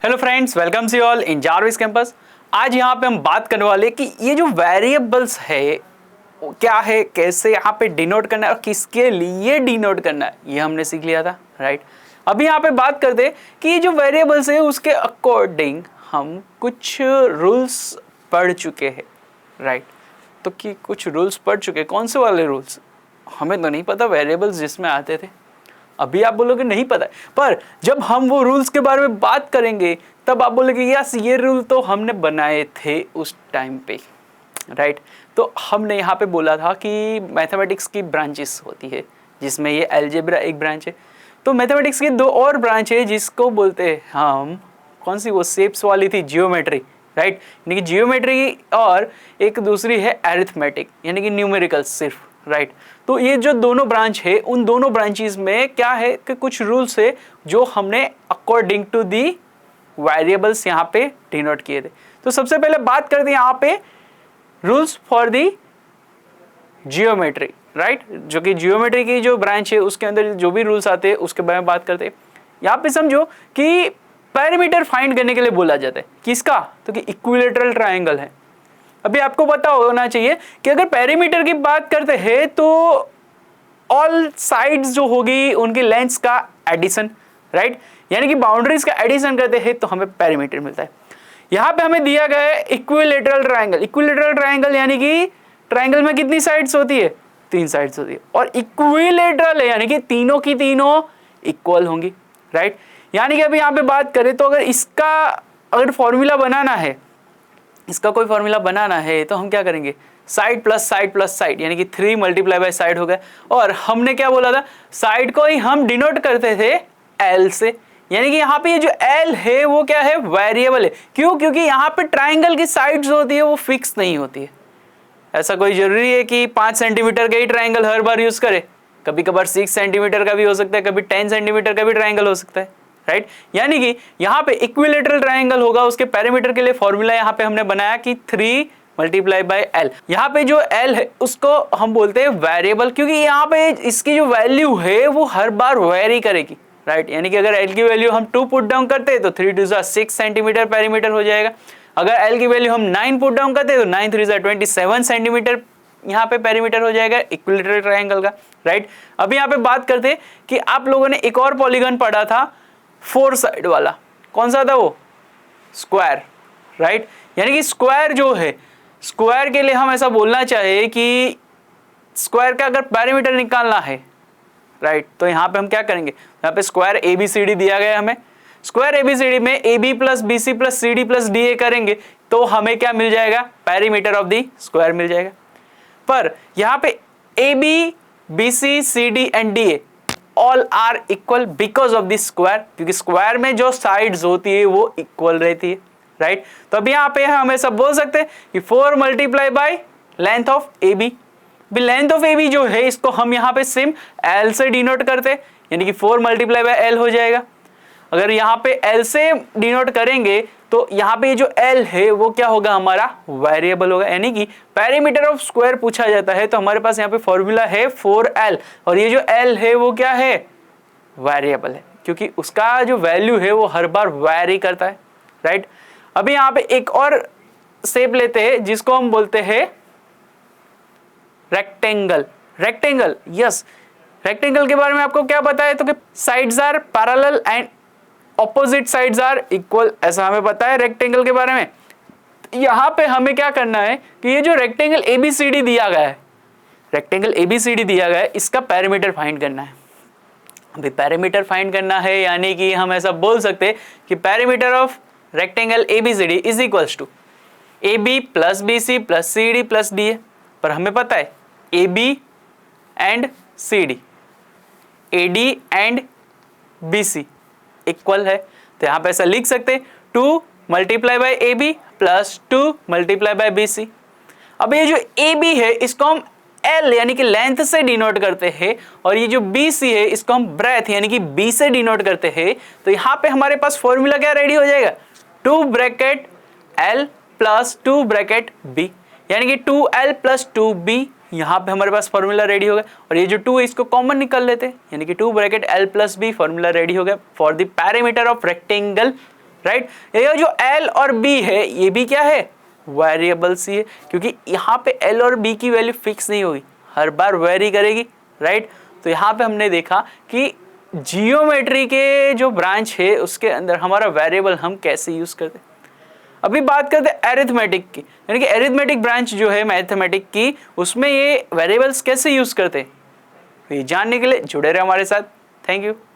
Hello friends, welcome you all in Jarvis campus. आज यहाँ पे हम बात करने वाले कि ये जो वेरिएबल्स है वो क्या है, कैसे यहाँ पे डिनोट करना है और किसके लिए डिनोट करना है, ये हमने सीख लिया था, राइट। अभी यहाँ पे बात करते हैं कि ये जो वेरिएबल्स है उसके अकॉर्डिंग हम कुछ रूल्स पढ़ चुके हैं, राइट। तो कि कुछ रूल्स पढ़ चुके, कौन से वाले रूल्स हमें तो नहीं पता, वेरिएबल्स जिसमें आते थे। अभी आप बोलोगे नहीं पता है, पर जब हम वो रूल्स के बारे में बात करेंगे तब आप बोलोगे यस ये रूल तो हमने बनाए थे उस टाइम पे, राइट। तो हमने यहाँ पे बोला था कि मैथमेटिक्स की ब्रांचेस होती है जिसमें ये अलजेब्रा एक ब्रांच है। तो मैथमेटिक्स की दो और ब्रांच है जिसको बोलते हैं हम, कौन सी, वो शेप्स वाली थी, जियोमेट्री, राइट। यानी कि जियोमेट्री और एक दूसरी है एरिथमेटिक यानी कि न्यूमेरिकल्स सिर्फ, राइट। तो ये जो दोनों ब्रांच है उन दोनों ब्रांचेस में क्या है कि कुछ रूल्स है जो हमने अकॉर्डिंग टू दी वेरिएबल्स यहाँ पे डिनोट किए थे। तो सबसे पहले बात करते हैं यहाँ पे rules for the geometry, right. जो कि जियोमेट्री की जो ब्रांच है उसके अंदर जो भी रूल्स आते हैं उसके बारे में बात करते हैं। यहाँ पे समझो कि पैरामीटर फाइंड करने के लिए बोला जाता है, किसका, तो कि इक्विलेटरल ट्रायंगल है। अभी आपको पता होना चाहिए कि अगर पेरीमीटर की बात करते हैं तो ऑल साइड्स जो होगी उनकी लेंथ्स का एडिशन, राइट। यानी कि बाउंड्रीज का एडिशन करते हैं तो हमें पेरीमीटर मिलता है। यहाँ पे हमें दिया गया है इक्विलेटरल ट्रायंगल। इक्विलेटरल ट्रायंगल यानी कि ट्रायंगल में कितनी साइड्स होती है, 3 साइड्स होती है, और इक्विलेटरल है यानी कि तीनों की तीनों इक्वल होंगी, राइट। यानी कि अभी यहाँ पे बात करें तो अगर इसका अगर फॉर्मूला बनाना है, इसका कोई फॉर्मूला बनाना है तो हम क्या करेंगे, side plus side plus side यानी कि 3 मल्टीप्लाई बाय साइड हो गया। और हमने क्या बोला था, साइड को ही हम डिनोट करते थे एल से, यानी कि यहाँ पे ये जो एल है वो क्या है, वेरिएबल है। क्यों, क्योंकि यहाँ पे ट्राइंगल की साइड्स होती है वो फिक्स नहीं होती है। ऐसा कोई जरूरी है कि 5 सेंटीमीटर का ही ट्राइंगल हर बार यूज करे, कभी कभार 6 सेंटीमीटर का भी हो सकता है, कभी 10 सेंटीमीटर का भी ट्राइंगल हो सकता है, राइट। यानी कि यहाँ पे इक्विलेटरल ट्रायंगल होगा, उसके पैरामीटर के लिए फॉर्मूला यहाँ पे हमने बनाया कि 3 मल्टीप्लाई बाय एल। यहाँ पे जो एल है उसको हम बोलते हैं वेरिएबल, क्योंकि यहाँ पे इसकी जो वैल्यू है वो हर बार वेरी करेगी, राइट। यानी कि अगर एल की वैल्यू हम 2 पुट डाउन करते हैं तो 3 2 6 सेंटीमीटर पैरामीटर हो जाएगा। अगर एल की वैल्यू हम 9 पुट डाउन करते हैं तो 9 3 27 सेंटीमीटर यहाँ पे पैरामीटर हो जाएगा इक्विलेटरल ट्रायंगल का, राइट। अभी यहाँ पे बात करते हैं कि आप लोगों ने एक और पॉलीगन पढ़ा था 4 साइड वाला, कौन सा था वो, स्क्वायर, राइट। यानी कि स्क्वायर जो है, स्क्वायर के लिए हम ऐसा बोलना चाहे कि स्क्वायर का अगर पैरामीटर निकालना है, राइट, तो यहाँ पे हम क्या करेंगे, यहाँ पे स्क्वायर ABCD दिया गया है हमें। स्क्वायर ABCD में AB plus BC plus CD plus DA करेंगे तो हमें क्या मिल जाएगा, पैरामीटर ऑफ दी स्क्वायर मिल जाएगा। पर यहाँ पे AB BC CD and DA all are equal because of this square, क्योंकि स्क्वायर में जो साइड्स होती है वो इक्वल रहती है, राइट। तो अब यहाँ पे हम ऐसा बोल सकते हैं कि 4 multiply by length of AB। Length of AB जो है इसको हम यहाँ पे सेम L से डिनोट करते हैं, यानी कि 4 मल्टीप्लाई बाय L हो जाएगा। अगर यहाँ पे L से डिनोट करेंगे तो यहाँ पे जो L है वो क्या होगा, हमारा वेरिएबल होगा। यानी कि पैरामीटर ऑफ स्क्वायर पूछा जाता है तो हमारे पास यहाँ पे फॉर्मूला है 4L, और ये जो L है वो क्या है, वेरिएबल है, क्योंकि उसका जो वैल्यू है वो हर बार वेरी करता है, राइट। अभी यहाँ पे एक और शेप लेते हैं जिसको हम बोलते हैं रेक्टेंगल। रेक्टेंगल, यस, रेक्टेंगल के बारे में आपको क्या पता है, तो कि sides are parallel and opposite sides are equal, ऐसा हमें पता है रेक्टेंगल के बारे में। यहाँ पे हमें क्या करना है कि ये जो रेक्टेंगल ABCD दिया गया है, रेक्टेंगल ABCD दिया गया है, इसका पैरामीटर फाइंड करना है। अभी पैरामीटर फाइंड करना है यानी कि हम ऐसा बोल सकते हैं कि parameter of rectangle ABCD is equals to AB plus BC plus CD plus DA। पर हमें पता है AB and CD, AD and BC equal है, तो यहाँ पे ऐसा लिख सकते 2 multiply by AB plus 2 multiply by BC। अब ये जो AB है इसको हम L यानी कि लेंथ से डिनोट करते हैं, और ये जो BC है इसको हम ब्रेथ यानी कि B से डिनोट करते हैं। तो यहाँ पे हमारे पास फॉर्मूला क्या रेडी हो जाएगा, 2 bracket L plus 2 bracket B, यानी कि 2L प्लस 2B। यहाँ पे हमारे पास फॉर्मूला रेडी हो गया, और ये जो 2 है इसको कॉमन निकाल लेते हैं, यानी कि 2 bracket L plus B formula ready हो गया for the parameter of rectangle right. ये जो एल और बी है ये भी क्या है, वेरिएबल्स ही है, क्योंकि यहाँ पे एल और बी की वैल्यू फिक्स नहीं होगी, हर बार वेरी करेगी, राइट। तो यहाँ पे हमने देखा कि जियोमेट्री के जो ब्रांच है उसके अंदर हमारा वेरिएबल हम कैसे यूज करते। अभी बात करते हैं एरिथमेटिक की, यानी कि एरिथमेटिक ब्रांच जो है मैथमेटिक की, उसमें ये वेरिएबल्स कैसे यूज करते हैं, ये जानने के लिए जुड़े रहे हमारे साथ। Thank you.